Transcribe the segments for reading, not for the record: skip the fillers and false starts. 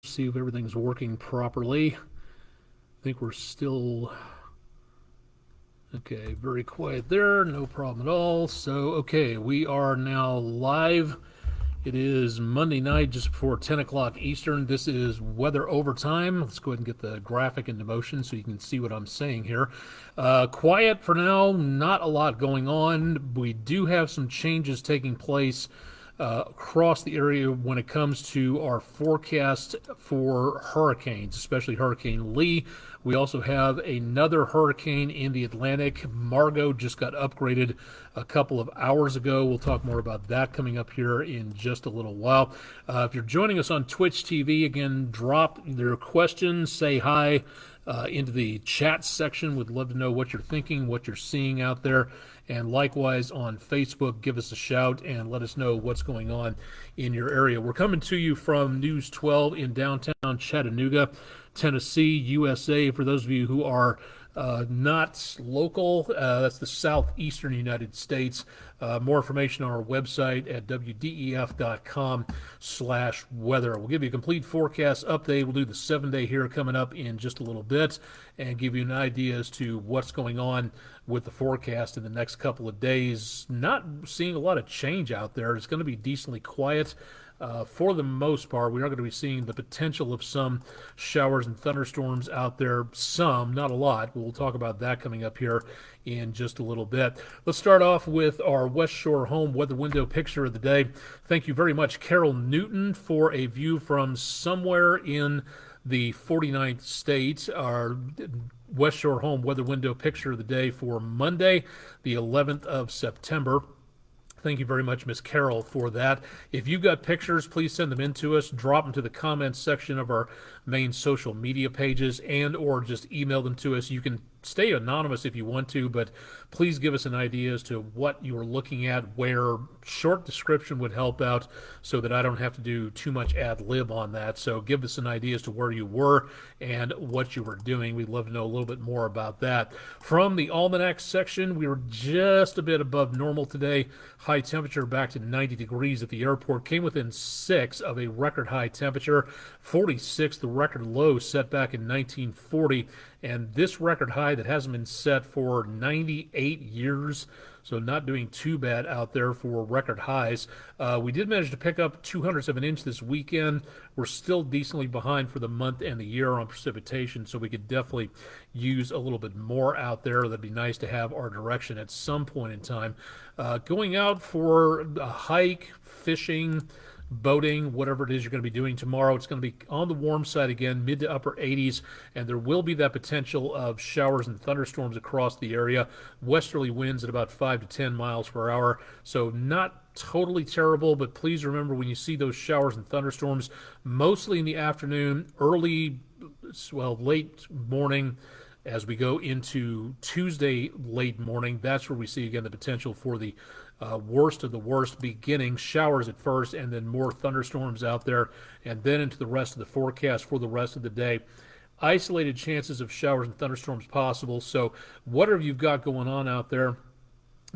See if everything's working properly. I think we're still okay. Very quiet there, no problem at all. So, okay, we are now live. It is Monday night, just before 10 o'clock Eastern. This is Weather Overtime. Let's go ahead and get the graphic into motion so you can see what I'm saying here. Quiet for now, not a lot going on. We do have some changes taking place across the area when it comes to our forecast for hurricanes, especially Hurricane Lee. We also have another hurricane in the Atlantic. Margot just got upgraded a couple of hours ago. We'll talk more about that coming up here in just a little while. If you're joining us on Twitch TV, again, drop your questions, say hi into the chat section. We'd love to know what you're thinking, what you're seeing out there. And likewise on Facebook, give us a shout and let us know what's going on in your area. We're coming to you from News 12 in downtown Chattanooga, Tennessee, USA. For those of you who are not local, that's the southeastern United States. More information on our website at wdef.com/weather. We'll give you a complete forecast update. We'll do the 7-day here coming up in just a little bit and give you an idea as to what's going on with the forecast in the next couple of days. Not seeing a lot of change out there. It's going to be decently quiet. For the most part, we are going to be seeing the potential of some showers and thunderstorms out there. Some, not a lot. We'll talk about that coming up here in just a little bit. Let's start off with our West Shore home weather window picture of the day. Thank you very much, Carol Newton, for a view from somewhere in the 49th state. Our West Shore home weather window picture of the day for Monday, the 11th of September. Thank you very much, Miss Carol, for that. If you've got pictures, please send them in to us. Drop them to the comments section of our main social media pages and or just email them to us. You can stay anonymous if you want to, but please give us an idea as to what you are looking at, where short description would help out so that I don't have to do too much ad lib on that. So give us an idea as to where you were and what you were doing. We'd love to know a little bit more about that. From the almanac section, we were just a bit above normal today. High temperature back to 90 degrees at the airport. Came within 6 of a record high temperature. 46, the record low set back in 1940. And this record high that hasn't been set for 98 years, so not doing too bad out there for record highs. We did manage to pick up 200ths of an inch this weekend. We're still decently behind for the month and the year on precipitation, so we could definitely use a little bit more out there. That'd be nice to have our direction at some point in time. Going out for a hike, fishing, boating, whatever it is you're going to be doing tomorrow. It's going to be on the warm side again, mid to upper 80s, and there will be that potential of showers and thunderstorms across the area. Westerly winds at about 5 to 10 miles per hour, so not totally terrible, but please remember when you see those showers and thunderstorms, mostly in the afternoon, late morning, as we go into Tuesday late morning, that's where we see again the potential for the worst of the worst beginning. Showers at first and then more thunderstorms out there, and then into the rest of the forecast for the rest of the day. Isolated chances of showers and thunderstorms possible, so whatever you've got going on out there,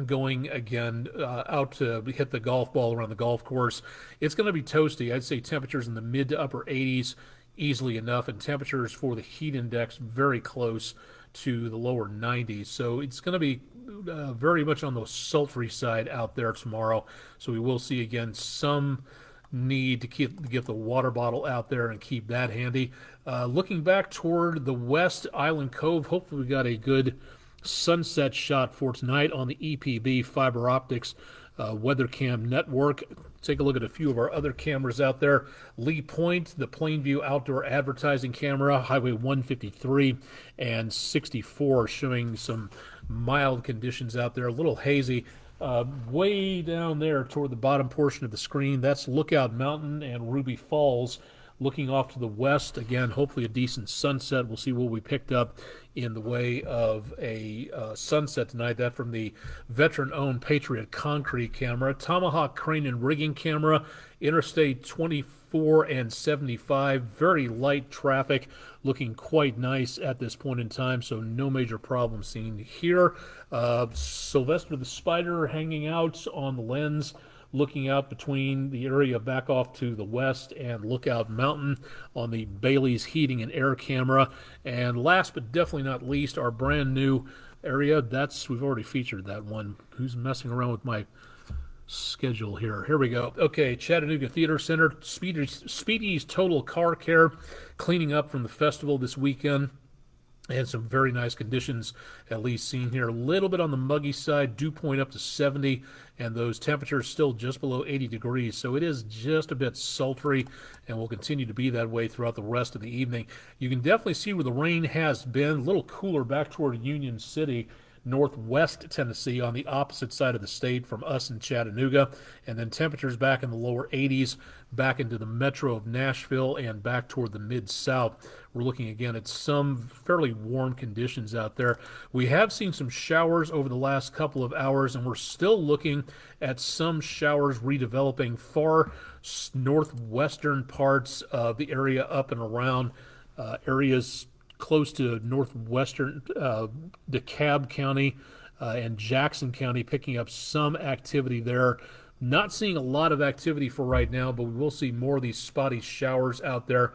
going again out to hit the golf ball around the golf course, it's going to be toasty. I'd say temperatures in the mid to upper 80s easily enough, and temperatures for the heat index very close to the lower 90s. So it's going to be very much on the sultry side out there tomorrow. So we will see again some need to get the water bottle out there and keep that handy. Looking back toward the west, Island Cove, hopefully we got a good sunset shot for tonight on the EPB fiber optics weather cam network. Take a look at a few of our other cameras out there. Lee Point, the Plainview outdoor advertising camera, Highway 153 and 64, showing some mild conditions out there, a little hazy. Way down there toward the bottom portion of the screen, that's Lookout Mountain and Ruby Falls. Looking off to the west, again, hopefully a decent sunset. We'll see what we picked up in the way of a sunset tonight. That from the veteran-owned Patriot Concrete camera. Tomahawk Crane and Rigging camera. Interstate 24 and 75. Very light traffic. Looking quite nice at this point in time, so no major problem seen here. Sylvester the Spider hanging out on the lens looking out between the area back off to the west and Lookout Mountain on the Bailey's Heating and Air camera. And last but definitely not least, our brand new area. We've already featured that one. Who's messing around with my schedule here? Here we go. Okay, Chattanooga Theater Center. Speedy's Total Car Care, cleaning up from the festival this weekend. And some very nice conditions, at least seen here. A little bit on the muggy side, dew point up to 70, and those temperatures still just below 80 degrees. So it is just a bit sultry, and will continue to be that way throughout the rest of the evening. You can definitely see where the rain has been. A little cooler back toward Union City, northwest Tennessee, on the opposite side of the state from us in Chattanooga, and then temperatures back in the lower 80s, back into the metro of Nashville and back toward the mid-south. We're looking again at some fairly warm conditions out there. We have seen some showers over the last couple of hours, and we're still looking at some showers redeveloping far northwestern parts of the area up and around areas close to northwestern DeKalb County and Jackson County, picking up some activity there. Not seeing a lot of activity for right now, but we will see more of these spotty showers out there.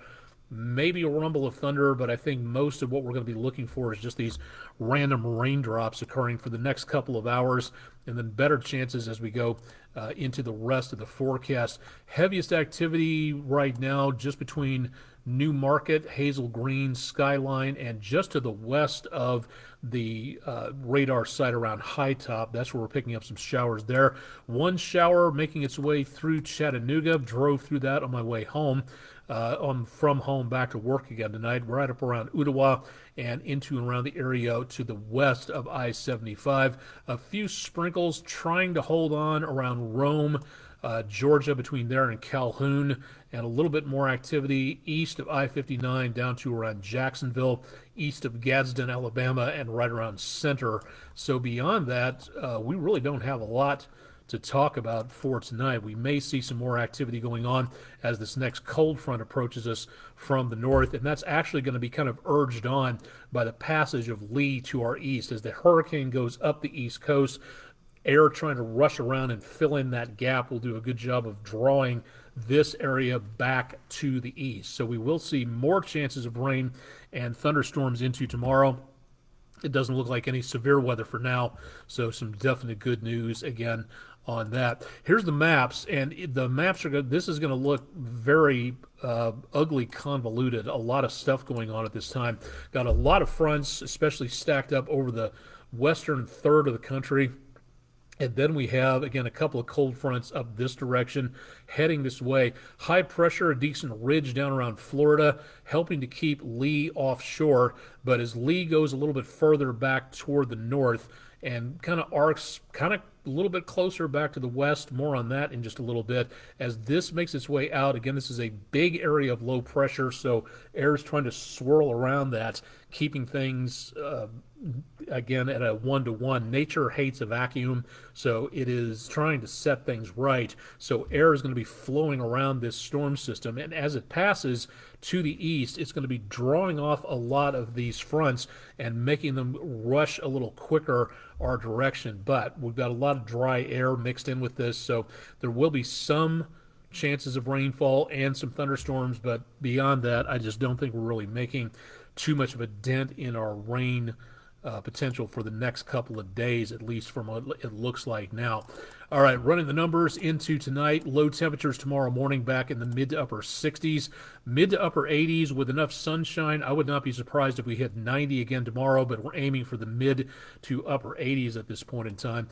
Maybe a rumble of thunder, but I think most of what we're going to be looking for is just these random raindrops occurring for the next couple of hours, and then better chances as we go into the rest of the forecast. Heaviest activity right now just between New Market, Hazel Green, Skyline, and just to the west of the radar site around High Top. That's where we're picking up some showers there. One shower making its way through Chattanooga. Drove through that on my way home. From home back to work again tonight. We're right up around Ottawa and into and around the area to the west of I-75. A few sprinkles trying to hold on around Rome, Georgia, between there and Calhoun, and a little bit more activity east of I-59 down to around Jacksonville, east of Gadsden, Alabama, and right around Center. So beyond that, we really don't have a lot to talk about for tonight. We may see some more activity going on as this next cold front approaches us from the north, and that's actually going to be kind of urged on by the passage of Lee to our east. As the hurricane goes up the east coast, air trying to rush around and fill in that gap will do a good job of drawing this area back to the east. So we will see more chances of rain and thunderstorms into tomorrow. It doesn't look like any severe weather for now, so some definite good news again on that. Here's the maps, and the maps are good. This is going to look very ugly, convoluted. A lot of stuff going on at this time. Got a lot of fronts, especially stacked up over the western third of the country. And then we have, again, a couple of cold fronts up this direction, heading this way. High pressure, a decent ridge down around Florida, helping to keep Lee offshore. But as Lee goes a little bit further back toward the north and kind of arcs kind of a little bit closer back to the west, more on that in just a little bit. As this makes its way out, again, this is a big area of low pressure, so air is trying to swirl around that, keeping things again at a 1-to-1. Nature hates a vacuum, so it is trying to set things right. So air is going to be flowing around this storm system, and as it passes to the east, it's going to be drawing off a lot of these fronts and making them rush a little quicker our direction. But we've got a lot of dry air mixed in with this, so there will be some chances of rainfall and some thunderstorms, but beyond that, I just don't think we're really making too much of a dent in our rain potential for the next couple of days, at least from what it looks like now. All right, running the numbers into tonight. Low temperatures tomorrow morning back in the mid to upper 60s, mid to upper 80s with enough sunshine. I would not be surprised if we hit 90 again tomorrow, but we're aiming for the mid to upper 80s at this point in time.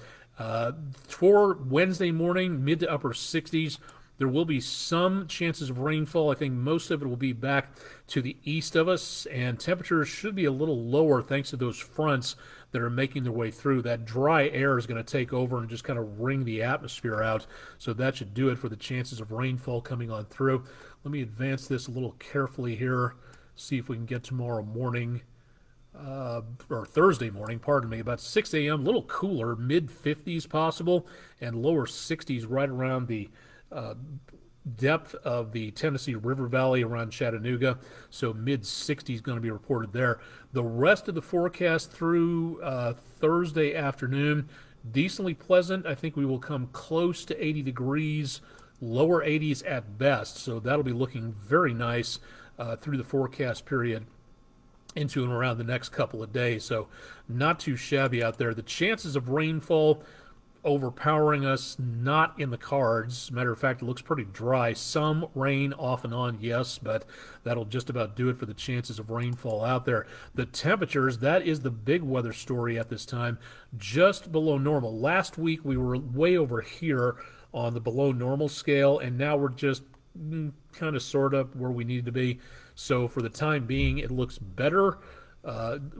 For Wednesday morning, mid to upper 60s. There will be some chances of rainfall. I think most of it will be back to the east of us, and temperatures should be a little lower thanks to those fronts that are making their way through. That dry air is going to take over and just kind of wring the atmosphere out, so that should do it for the chances of rainfall coming on through. Let me advance this a little carefully here, see if we can get tomorrow morning, or Thursday morning, pardon me, about 6 a.m., a little cooler, mid-50s possible, and lower 60s right around the depth of the Tennessee River Valley around Chattanooga, so mid-60s going to be reported there. The rest of the forecast through Thursday afternoon, decently pleasant. I think we will come close to 80 degrees, lower 80s at best. So that'll be looking very nice through the forecast period into and around the next couple of days. So not too shabby out there. The chances of rainfall overpowering us, not in the cards. Matter of fact, it looks pretty dry. Some rain off and on, yes, but that'll just about do it for the chances of rainfall out there. The temperatures, that is the big weather story at this time, just below normal. Last week we were way over here on the below normal scale, and now we're just kind of sort of where we need to be. So for the time being, it looks better.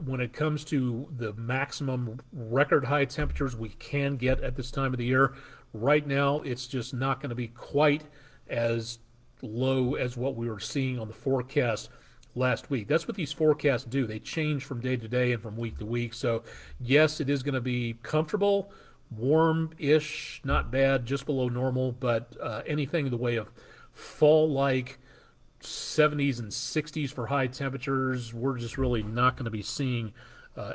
When it comes to the maximum record high temperatures we can get at this time of the year, right now it's just not going to be quite as low as what we were seeing on the forecast last week. That's what these forecasts do. They change from day to day and from week to week. So yes, it is going to be comfortable, warm-ish, not bad, just below normal, but anything in the way of fall-like 70s and 60s for high temperatures, we're just really not going to be seeing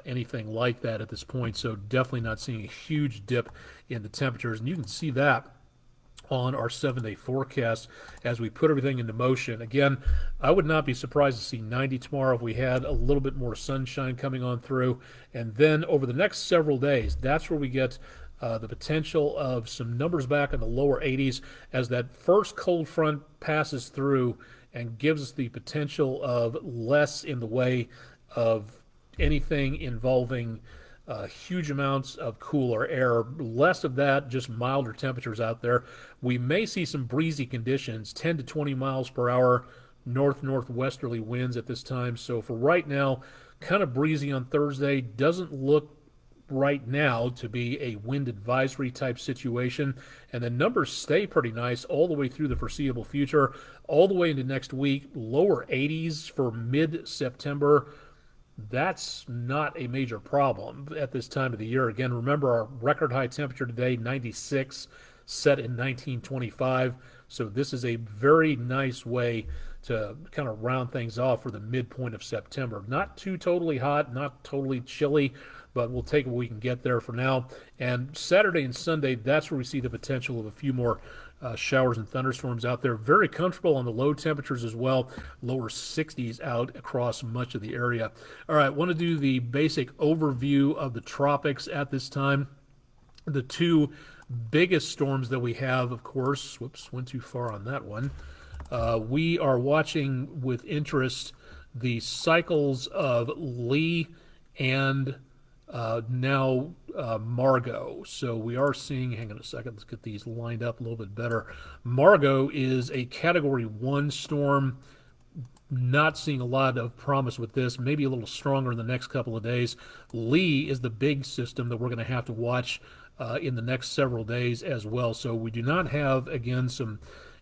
anything like that at this point. So definitely not seeing a huge dip in the temperatures, and you can see that on our 7-day forecast as we put everything into motion. Again, I would not be surprised to see 90 tomorrow if we had a little bit more sunshine coming on through. And then over the next several days, that's where we get the potential of some numbers back in the lower 80s as that first cold front passes through and gives us the potential of less in the way of anything involving huge amounts of cooler air, less of that, just milder temperatures out there. We may see some breezy conditions, 10 to 20 miles per hour, northwesterly winds at this time. So for right now, kind of breezy on Thursday. Doesn't look right now to be a wind advisory type situation, and the numbers stay pretty nice all the way through the foreseeable future, all the way into next week. Lower 80s for mid-September. That's not a major problem at this time of the year. Again, remember our record high temperature today, 96, set in 1925. So this is a very nice way to kind of round things off for the midpoint of September. Not too totally hot, not totally chilly, but we'll take what we can get there for now. And Saturday and Sunday, that's where we see the potential of a few more showers and thunderstorms out there. Very comfortable on the low temperatures as well. Lower 60s out across much of the area. All right, want to do the basic overview of the tropics at this time. The two biggest storms that we have, of course, whoops, went too far on that one. We are watching with interest the cycles of Lee and now Margot. So we are seeing, hang on a second, let's get these lined up a little bit better. Margot is a Category 1 storm. Not seeing a lot of promise with this, maybe a little stronger in the next couple of days. Lee is the big system that we're going to have to watch in the next several days as well. So we do not have, again,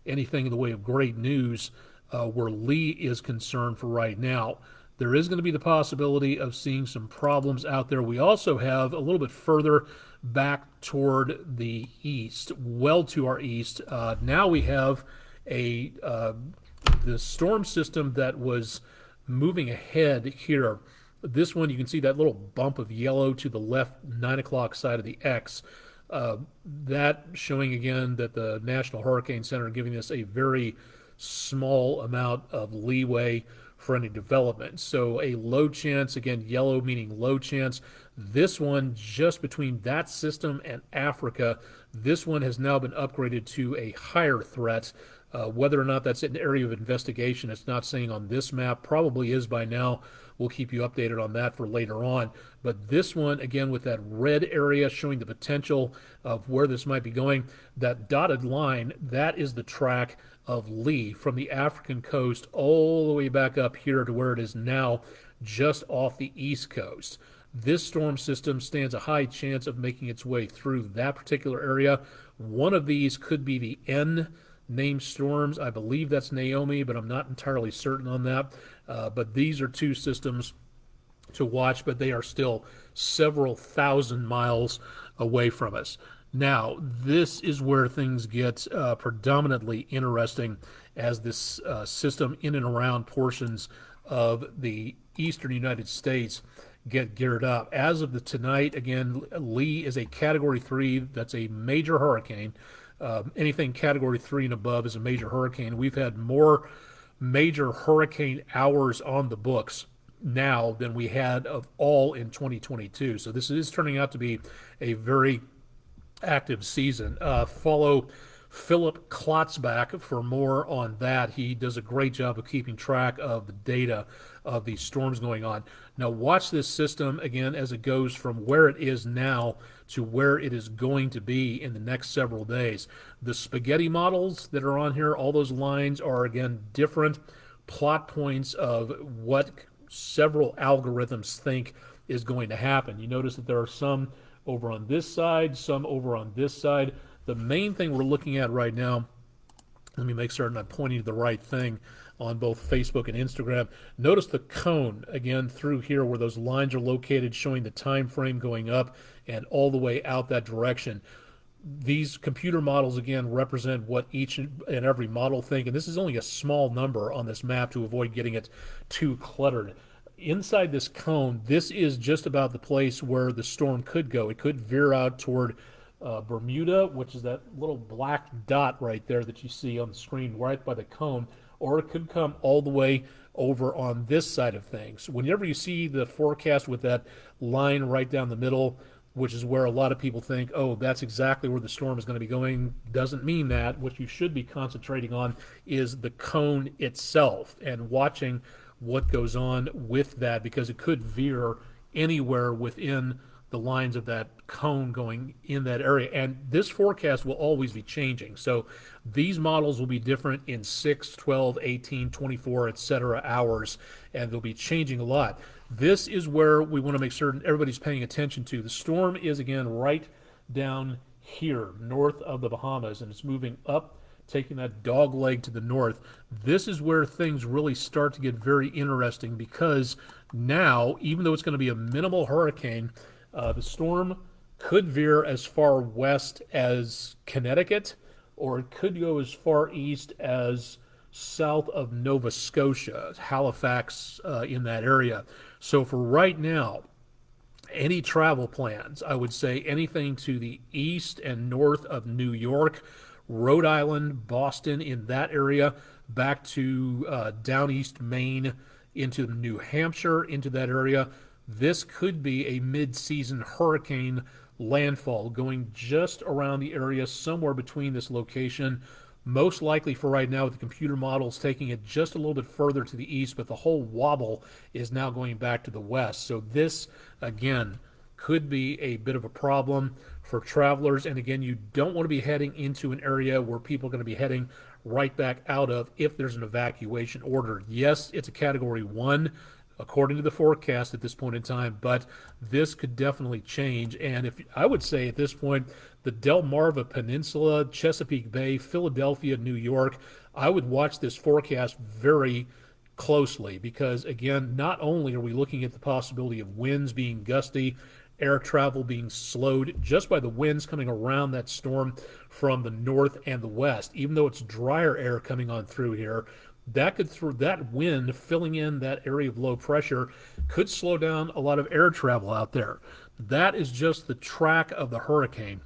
anything in the way of great news where Lee is concerned for right now. There is going to be the possibility of seeing some problems out there. We also have a little bit further back toward the east, well to our east. Now we have the storm system that was moving ahead here. This one, you can see that little bump of yellow to the left 9 o'clock side of the X. That showing again that the National Hurricane Center giving us a very small amount of leeway for any development. So a low chance, again, yellow meaning low chance. This one just between that system and Africa, this one has now been upgraded to a higher threat. Whether or not that's an area of investigation, it's not saying on this map, probably is by now. We'll keep you updated on that for later on. But this one, again, with that red area showing the potential of where this might be going, that dotted line, that is the track of Lee from the African coast all the way back up here to where it is now, just off the east coast. This storm system stands a high chance of making its way through that particular area. One of these could be the N named storms. I believe that's Naomi, but I'm not entirely certain on that. But these are two systems to watch, but they are still several thousand miles away from us. Now, this is where things get predominantly interesting as this system in and around portions of the eastern United States get geared up. As of tonight, again, Lee is a Category 3. That's a major hurricane. Anything Category 3 and above is a major hurricane. We've had more major hurricane hours on the books now than we had of all in 2022. So this is turning out to be a very active season. Follow Philip Klotzbach for more on that. He does a great job of keeping track of the data of these storms going on. Now watch this system again as it goes from where it is now to where it is going to be in the next several days. The spaghetti models that are on here, all those lines are again different plot points of what several algorithms think is going to happen. You notice that there are some over on this side, some over on this side. The main thing we're looking at right now, let me make certain I'm pointing to the right thing on both Facebook and Instagram. Notice the cone again through here where those lines are located, showing the time frame going up and all the way out that direction. These computer models again represent what each and every model think, and this is only a small number on this map to avoid getting it too cluttered. Inside this cone, this is just about the place where the storm could go. It could veer out toward Bermuda, which is that little black dot right there that you see on the screen right by the cone, or it could come all the way over on this side of things. Whenever you see the forecast with that line right down the middle, which is where a lot of people think, oh, that's exactly where the storm is going to be going, doesn't mean that. What you should be concentrating on is the cone itself and watching what goes on with that, because it could veer anywhere within the lines of that cone going in that area. And this forecast will always be changing. So these models will be different in 6, 12, 18, 24, etc. hours, and they'll be changing a lot. This is where we want to make certain everybody's paying attention to. The storm is, again, right down here, north of the Bahamas, and it's moving up, taking that dog leg to the north. This is where things really start to get very interesting, because now, even though it's going to be a minimal hurricane, the storm could veer as far west as Connecticut, or it could go as far east as south of Nova Scotia, Halifax, in that area. So for right now, any travel plans, I would say anything to the east and north of New York, Rhode Island, Boston, in that area, back to down east Maine, into New Hampshire, into that area. This could be a mid-season hurricane landfall going just around the area, somewhere between this location. Most likely for right now, with the computer models taking it just a little bit further to the east, but the whole wobble is now going back to the west. So this, again, could be a bit of a problem for travelers. And again, you don't want to be heading into an area where people are going to be heading right back out of if there's an evacuation order. Yes, it's a Category 1 according to the forecast at this point in time, but this could definitely change. And if I would say at this point, the Delmarva Peninsula, Chesapeake Bay, Philadelphia, New York, I would watch this forecast very closely, because again, not only are we looking at the possibility of winds being gusty, air travel being slowed just by the winds coming around that storm from the north and the west, even though it's drier air coming on through here, that could, through that wind filling in that area of low pressure, could slow down a lot of air travel out there. That is just the track of the hurricane.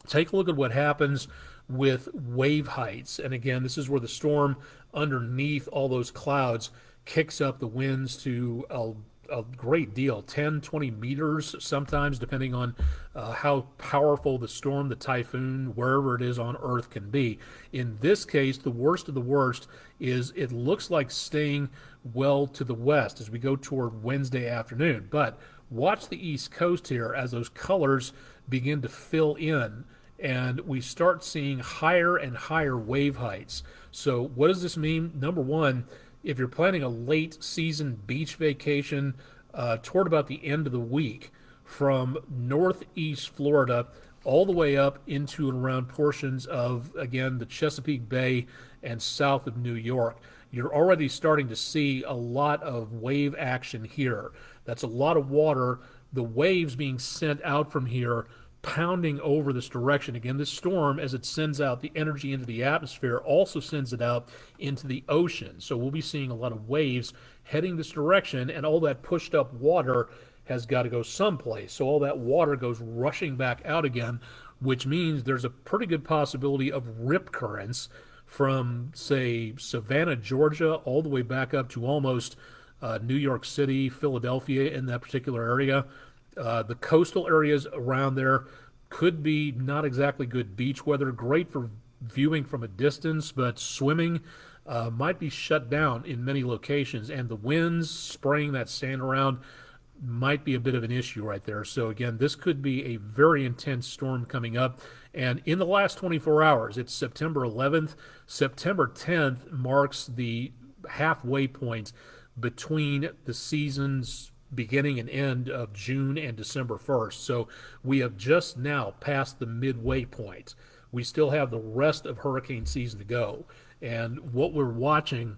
Take a look at what happens with wave heights. And again, this is where the storm underneath all those clouds kicks up the winds to a great deal, 10, 20 meters sometimes, depending on how powerful the storm, the typhoon, wherever it is on Earth can be. In this case, the worst of the worst is it looks like staying well to the west as we go toward Wednesday afternoon. But watch the East Coast here as those colors begin to fill in, and we start seeing higher and higher wave heights. So what does this mean? Number one, if you're planning a late season beach vacation toward about the end of the week, from northeast Florida all the way up into and around portions of, again, the Chesapeake Bay and south of New York, you're already starting to see a lot of wave action here. That's a lot of water. The waves being sent out from here pounding over this direction. Again, this storm, as it sends out the energy into the atmosphere, also sends it out into the ocean. So we'll be seeing a lot of waves heading this direction, and all that pushed up water has got to go someplace. So all that water goes rushing back out again, which means there's a pretty good possibility of rip currents from, say, Savannah, Georgia, all the way back up to almost New York City, Philadelphia, in that particular area. The coastal areas around there could be not exactly good beach weather, great for viewing from a distance, but swimming might be shut down in many locations, and the winds spraying that sand around might be a bit of an issue right there. So again, this could be a very intense storm coming up. And in the last 24 hours, it's September 11th. September 10th marks the halfway point between the season's beginning and end of June and December 1st. So we have just now passed the midway point. We still have the rest of hurricane season to go. And what we're watching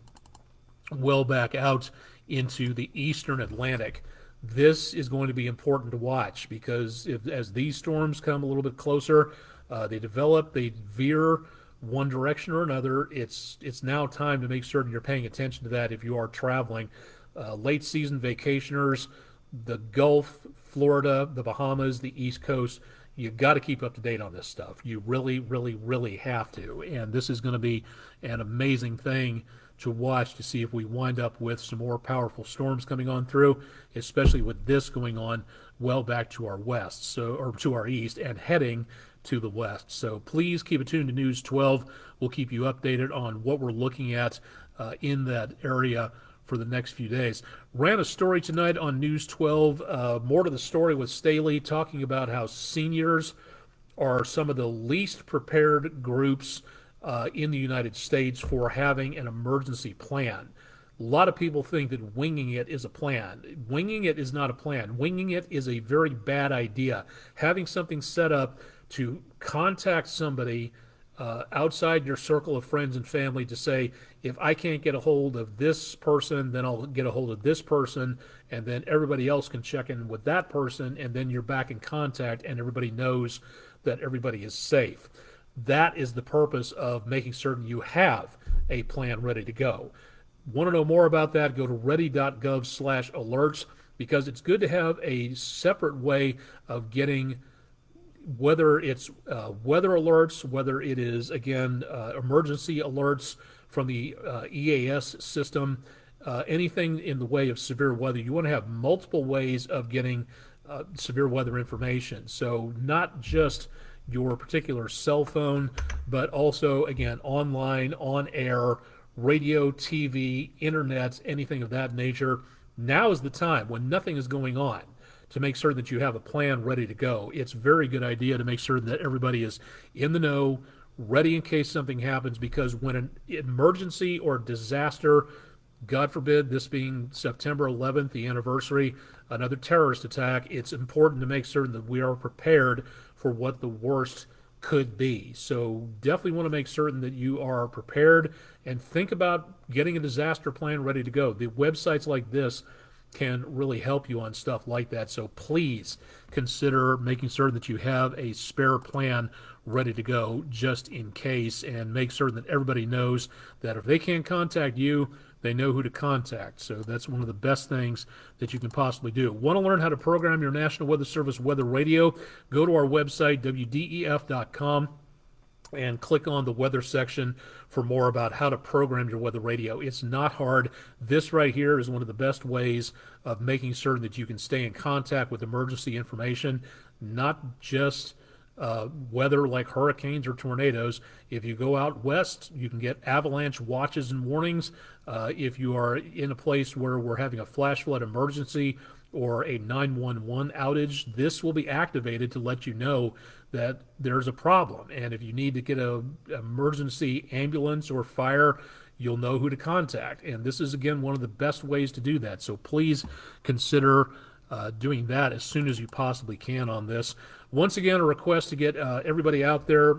well back out into the eastern Atlantic, this is going to be important to watch, because as these storms come a little bit closer, they develop, they veer one direction or another. It's now time to make certain you're paying attention to that if you are traveling. Late season vacationers, the Gulf, Florida, the Bahamas, the East Coast, you've got to keep up to date on this stuff. You really, really, really have to. And this is going to be an amazing thing to watch, to see if we wind up with some more powerful storms coming on through, especially with this going on well back to our west, or to our east, and heading to the west. So please keep it tuned to News 12. We'll keep you updated on what we're looking at in that area for the next few days. Ran a story tonight on News 12, more to the story with Staley, talking about how seniors are some of the least prepared groups in the United States for having an emergency plan. A lot of people think that winging it is a plan. Winging it is not a plan. Winging it is a very bad idea. Having something set up to contact somebody outside your circle of friends and family to say, if I can't get a hold of this person, then I'll get a hold of this person, and then everybody else can check in with that person, and then you're back in contact and everybody knows that everybody is safe. That is the purpose of making certain you have a plan ready to go. Want to know more about that? Go to ready.gov/alerts, because it's good to have a separate way of getting, whether it's weather alerts, whether it is, again, emergency alerts from the EAS system, anything in the way of severe weather. You want to have multiple ways of getting severe weather information. So not just your particular cell phone, but also, again, online, on air, radio, TV, internet, anything of that nature. Now is the time, when nothing is going on, to make sure that you have a plan ready to go. It's a very good idea to make sure that everybody is in the know, ready in case something happens, because when an emergency or disaster, God forbid, this being September 11th, the anniversary, another terrorist attack, it's important to make certain that we are prepared for what the worst could be. So definitely want to make certain that you are prepared, and think about getting a disaster plan ready to go. The websites like this can really help you on stuff like that. So please consider making certain that you have a spare plan ready to go just in case, and make certain that everybody knows that if they can't contact you, they know who to contact. So that's one of the best things that you can possibly do. Want to learn how to program your National Weather Service weather radio? Go to our website, WDEF.com, and click on the weather section for more about how to program your weather radio. It's not hard. This right here is one of the best ways of making certain that you can stay in contact with emergency information, not just weather like hurricanes or tornadoes. If you go out west, you can get avalanche watches and warnings. If you are in a place where we're having a flash flood emergency or a 911 outage, this will be activated to let you know that there's a problem. And if you need to get an emergency ambulance or fire, you'll know who to contact. And this is, again, one of the best ways to do that. So please consider doing that as soon as you possibly can on this. Once again, a request to get everybody out there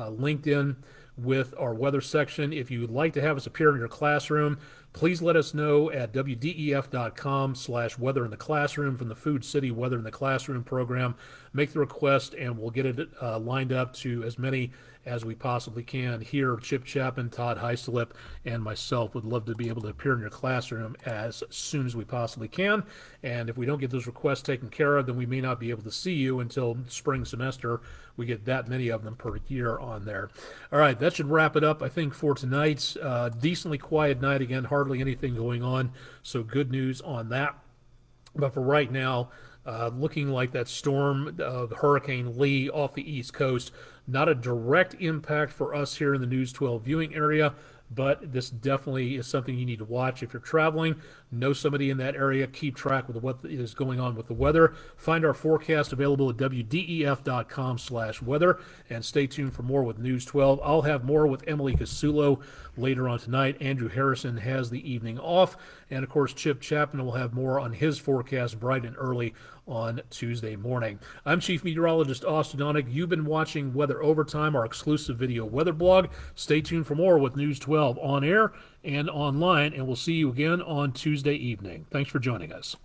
linked in with our weather section. If you would like to have us appear in your classroom, please let us know at wdef.com/weather in the classroom from the Food City Weather in the Classroom program. Make the request, and we'll get it lined up to as many as we possibly can. Here, Chip Chapman, Todd Heiselip, and myself would love to be able to appear in your classroom as soon as we possibly can. And if we don't get those requests taken care of, then we may not be able to see you until spring semester. We get that many of them per year on there. All right, that should wrap it up, I think, for tonight. Decently quiet night again, hardly anything going on, so good news on that. But for right now, looking like that storm, Hurricane Lee off the East Coast, not a direct impact for us here in the News 12 viewing area, but this definitely is something you need to watch if you're traveling. Know somebody in that area. Keep track with what is going on with the weather. Find our forecast available at wdef.com/weather, and stay tuned for more with News 12. I'll have more with Emily Casulo later on tonight. Andrew Harrison has the evening off, and of course Chip Chapman will have more on his forecast bright and early on Tuesday morning. I'm Chief Meteorologist Austin Onig. You've been watching Weather Overtime, our exclusive video weather blog. Stay tuned for more with News 12 on air and online, and we'll see you again on Tuesday evening. Thanks for joining us.